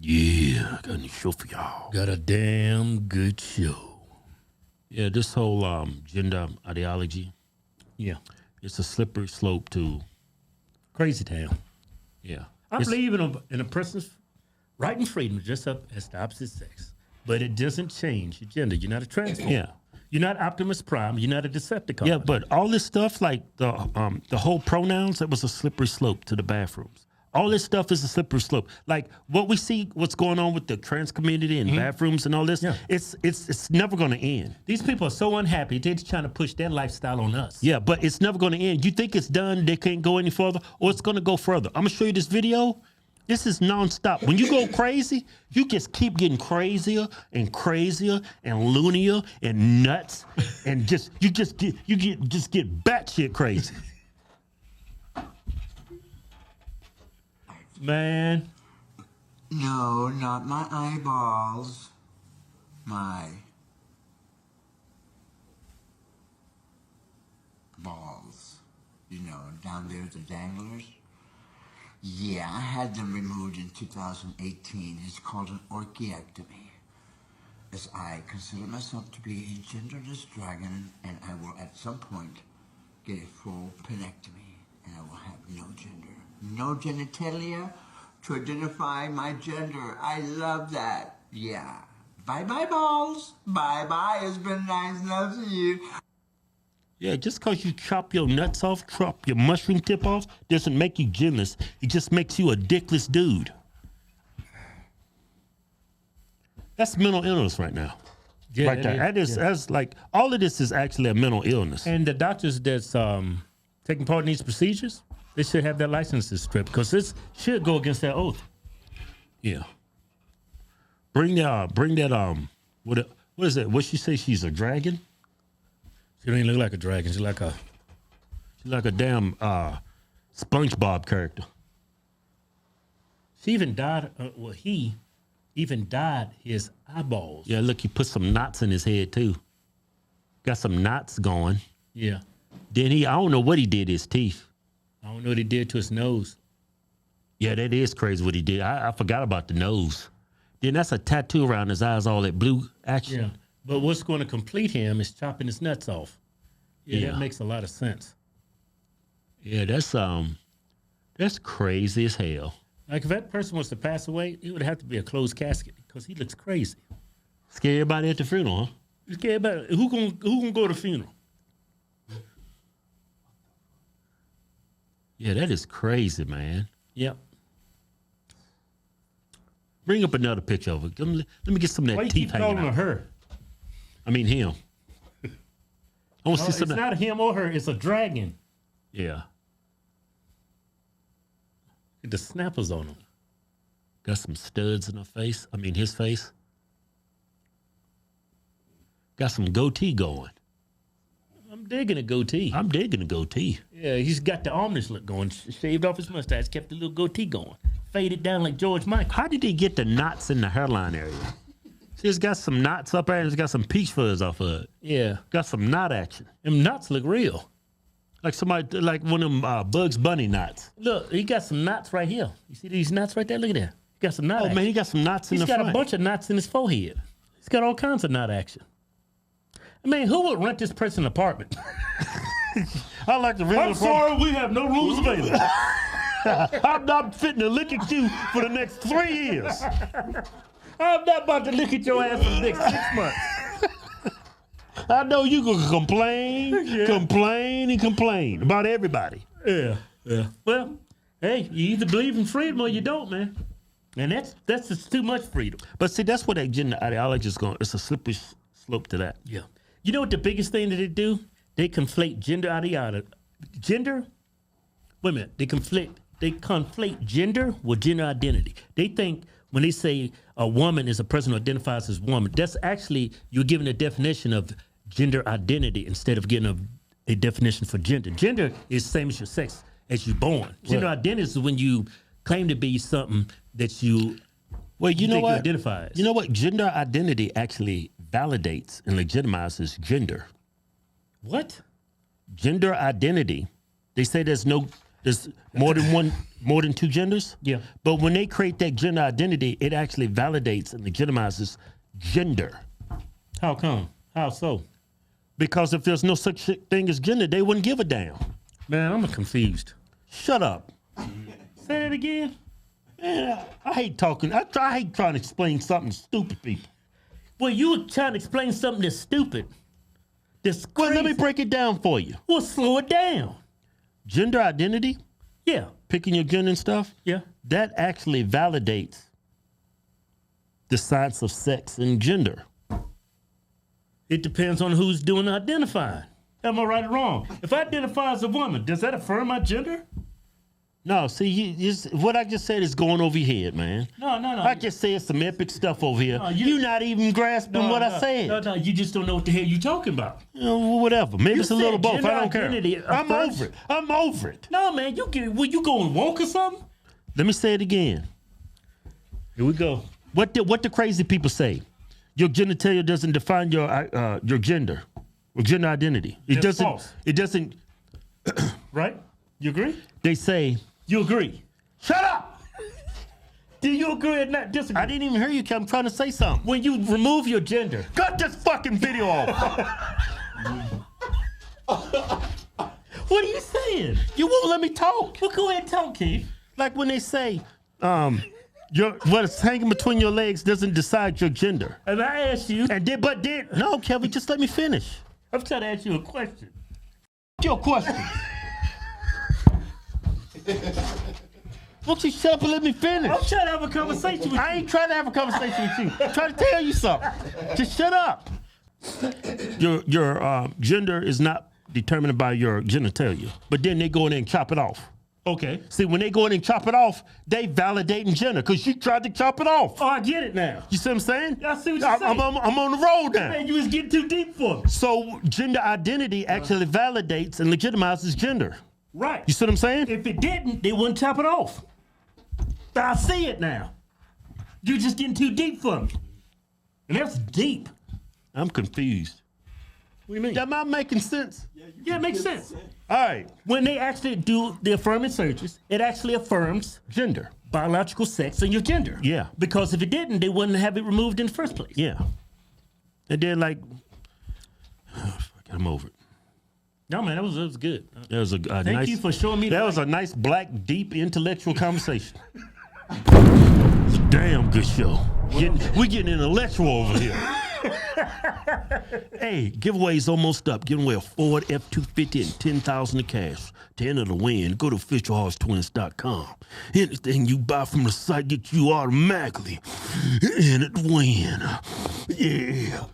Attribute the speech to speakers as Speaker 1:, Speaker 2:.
Speaker 1: Yeah, I got a new show for y'all.
Speaker 2: Got a damn good show.
Speaker 1: Yeah, this whole gender ideology,
Speaker 2: Yeah.
Speaker 1: it's a slippery slope to,
Speaker 2: Crazy town.
Speaker 1: yeah.
Speaker 2: I
Speaker 1: It's-
Speaker 2: believe in a person's right and freedom to dress up as the opposite sex. But it doesn't change your gender. You're not a transphobe.
Speaker 1: Yeah.
Speaker 2: You're not Optimus Prime. You're not a Decepticon.
Speaker 1: Yeah, but all this stuff, like the whole pronouns, that was a slippery slope to the bathrooms. All this stuff is a slippery slope. Like what we see, what's going on with the trans community and bathrooms and all this,
Speaker 2: Yeah.
Speaker 1: it's never going to end.
Speaker 2: These people are so unhappy. They're just trying to push their lifestyle on us.
Speaker 1: Yeah, but it's never going to end. You think it's done, they can't go any further, or it's going to go further. I'm going to show you this video. This is nonstop. When you go crazy, you just keep getting crazier and crazier and loonier and nuts, and you just get batshit crazy.
Speaker 2: Man,
Speaker 3: No, not my eyeballs. My balls. You know, down there, the danglers. Yeah, I had them removed in 2018. It's called an orchiectomy. As I consider myself to be a genderless dragon, and I will at some point get a full penectomy, and I will have no gender. No genitalia to identify my gender. I love that. Yeah. Bye-bye, balls. Bye-bye. It's been nice loving you.
Speaker 1: Yeah, just because you chop your nuts off, chop your mushroom tip off, doesn't make you genless. It just makes you a dickless dude. That's mental illness right now.
Speaker 2: yeah,
Speaker 1: right there. That's like, all of this is actually a mental illness.
Speaker 2: And the doctors that's taking part in these procedures, they should have their licenses stripped because this should go against their oath.
Speaker 1: Yeah. Bring that, what is that? What she say? She's a dragon?
Speaker 2: She don't even look like a dragon. She's like a
Speaker 1: damn SpongeBob character.
Speaker 2: She even dyed. He even dyed his eyeballs.
Speaker 1: Yeah, look, he put some knots in his head too. Got some knots going.
Speaker 2: Yeah.
Speaker 1: Then I don't know what he did to his teeth.
Speaker 2: I don't know what he did to his nose.
Speaker 1: Yeah, that is crazy what he did. I forgot about the nose. Then that's a tattoo around his eyes, all that blue action.
Speaker 2: Yeah. But what's going to complete him is chopping his nuts off. Yeah, that makes a lot of sense.
Speaker 1: Yeah, that's crazy as hell.
Speaker 2: Like if that person was to pass away, it would have to be a closed casket because he looks crazy.
Speaker 1: Scare everybody at the funeral, huh?
Speaker 2: You scared about it? Who gonna go to the funeral?
Speaker 1: Yeah, that is crazy, man.
Speaker 2: Yep.
Speaker 1: Bring up another picture of it. Let me get some of that
Speaker 2: Why you
Speaker 1: teeth
Speaker 2: keep calling
Speaker 1: hanging
Speaker 2: her
Speaker 1: out.
Speaker 2: her?
Speaker 1: I mean him. I want to see
Speaker 2: It's
Speaker 1: some of that.
Speaker 2: not a him or her. It's a dragon.
Speaker 1: Yeah.
Speaker 2: The snappers on him.
Speaker 1: Got some studs in her face. I mean his face. Got some goatee going.
Speaker 2: I'm digging a goatee.
Speaker 1: I'm digging a goatee.
Speaker 2: Yeah, he's got the ominous look going. Shaved off his mustache, kept the little goatee going. Faded down like George Michael.
Speaker 1: How did he get the knots in the hairline area? See, it's got some knots up there and it's got some peach fuzz off of it.
Speaker 2: Yeah.
Speaker 1: Got some knot action.
Speaker 2: Them knots look real.
Speaker 1: Like somebody, like one of them Bugs Bunny knots.
Speaker 2: Look, he got some knots right here. You see these knots right there? Look at that. He got some knot
Speaker 1: Oh,
Speaker 2: action.
Speaker 1: man, he got some knots in
Speaker 2: He's
Speaker 1: the
Speaker 2: got
Speaker 1: front.
Speaker 2: a bunch of knots in his forehead. He's got all kinds of knot action. I mean, who would rent this person an apartment?
Speaker 1: I like to rent
Speaker 2: I'm sorry, we have no rooms available.
Speaker 1: I'm not fitting to look at you for the next 3 years.
Speaker 2: I'm not about to look at your ass for the next 6 months.
Speaker 1: I know you gonna complain and complain about everybody.
Speaker 2: Yeah. Well, hey, you either believe in freedom or you don't, man. And that's just too much freedom.
Speaker 1: But see, that's what that gender ideology is going. It's a slippery slope to that.
Speaker 2: Yeah. You know what the biggest thing that they do? They conflate gender ideology. Wait a minute. They conflate gender with gender identity. They think when they say a woman is a person who identifies as woman, that's actually, you're giving a definition of gender identity instead of getting a definition for gender. Gender is the same as your sex as you're born. Gender identity is when you claim to be something that you
Speaker 1: Well, you know
Speaker 2: think
Speaker 1: what?
Speaker 2: you identify as.
Speaker 1: You know what? Gender identity actually validates and legitimizes gender.
Speaker 2: What?
Speaker 1: Gender identity. They say there's no There's more than two genders.
Speaker 2: Yeah.
Speaker 1: But when they create that gender identity, it actually validates and legitimizes gender.
Speaker 2: How come? How so?
Speaker 1: Because if there's no such thing as gender, they wouldn't give a damn.
Speaker 2: Man, I'm confused.
Speaker 1: Shut up.
Speaker 2: Say it again.
Speaker 1: Man, I hate talking. I hate trying to explain something to stupid people.
Speaker 2: Well, you were trying to explain something that's stupid. That's crazy.
Speaker 1: Well, let me break it down for you.
Speaker 2: Well, slow it down.
Speaker 1: Gender identity,
Speaker 2: Yeah.
Speaker 1: picking your gender and stuff,
Speaker 2: Yeah.
Speaker 1: that actually validates the science of sex and gender.
Speaker 2: It depends on who's doing the identifying. Am I right or wrong? If I identify as a woman, does that affirm my gender?
Speaker 1: No, see, what I just said is going over your head, man.
Speaker 2: No.
Speaker 1: I just said some epic stuff over here.
Speaker 2: No,
Speaker 1: You're not even grasping what I said.
Speaker 2: No, you just don't know what the hell you're talking about.
Speaker 1: You know, whatever. Maybe
Speaker 2: You
Speaker 1: it's a little
Speaker 2: said
Speaker 1: both.
Speaker 2: gender
Speaker 1: I don't care.
Speaker 2: identity
Speaker 1: I'm
Speaker 2: affirms-
Speaker 1: over it. I'm over it.
Speaker 2: No, man, you going woke or something?
Speaker 1: Let me say it again.
Speaker 2: Here we go.
Speaker 1: What the crazy people say? Your genitalia doesn't define your gender or gender identity. It
Speaker 2: That's
Speaker 1: doesn't.
Speaker 2: false.
Speaker 1: It doesn't.
Speaker 2: Right? You agree?
Speaker 1: They say.
Speaker 2: You agree?
Speaker 1: Shut up!
Speaker 2: Do you agree or not disagree?
Speaker 1: I didn't even hear you. I'm trying to say something.
Speaker 2: When you remove your gender.
Speaker 1: Cut this fucking video off.
Speaker 2: What are you saying?
Speaker 1: You won't let me talk.
Speaker 2: Well, go ahead and talk, Keith.
Speaker 1: Like when they say, what's hanging between your legs doesn't decide your gender.
Speaker 2: And I asked you,
Speaker 1: No, Kevin, just let me finish.
Speaker 2: I'm trying to ask you a question.
Speaker 1: Your question. Won't you shut up and let me finish?
Speaker 2: I'm trying to have a conversation with
Speaker 1: I ain't trying to have a conversation with you. I'm trying to tell you something. Just shut up. Your gender is not determined by your genitalia, but then they go in there and chop it off.
Speaker 2: Okay.
Speaker 1: See, when they go in and chop it off, they validating gender because you tried to chop it off.
Speaker 2: Oh, I get it now.
Speaker 1: You see what I'm saying?
Speaker 2: I see what you're saying.
Speaker 1: I'm on the road now.
Speaker 2: Man, you was getting too deep for me.
Speaker 1: So gender identity actually validates and legitimizes gender.
Speaker 2: Right.
Speaker 1: You see what I'm saying?
Speaker 2: If it didn't, they wouldn't chop it off. I see it now. You're just getting too deep for me. And that's deep.
Speaker 1: I'm confused.
Speaker 2: What do you mean?
Speaker 1: Am I making sense?
Speaker 2: Yeah, it makes sense.
Speaker 1: All right.
Speaker 2: When they actually do the affirming searches, it actually affirms
Speaker 1: Gender.
Speaker 2: biological sex and your gender.
Speaker 1: Yeah.
Speaker 2: Because if it didn't, they wouldn't have it removed in the first place.
Speaker 1: Yeah. And then like, I'm over it.
Speaker 2: No, man, that was good.
Speaker 1: That was a
Speaker 2: Thank
Speaker 1: nice.
Speaker 2: you for showing me
Speaker 1: That
Speaker 2: the
Speaker 1: was
Speaker 2: light.
Speaker 1: a nice, black, deep, intellectual conversation. It's a damn good show. We getting intellectual over here. Hey, giveaway's almost up. Giving away a Ford F-250 and 10,000 of cash. To enter the win, go to officialhorsestwins.com. Anything you buy from the site gets you automatically in it to win. Yeah.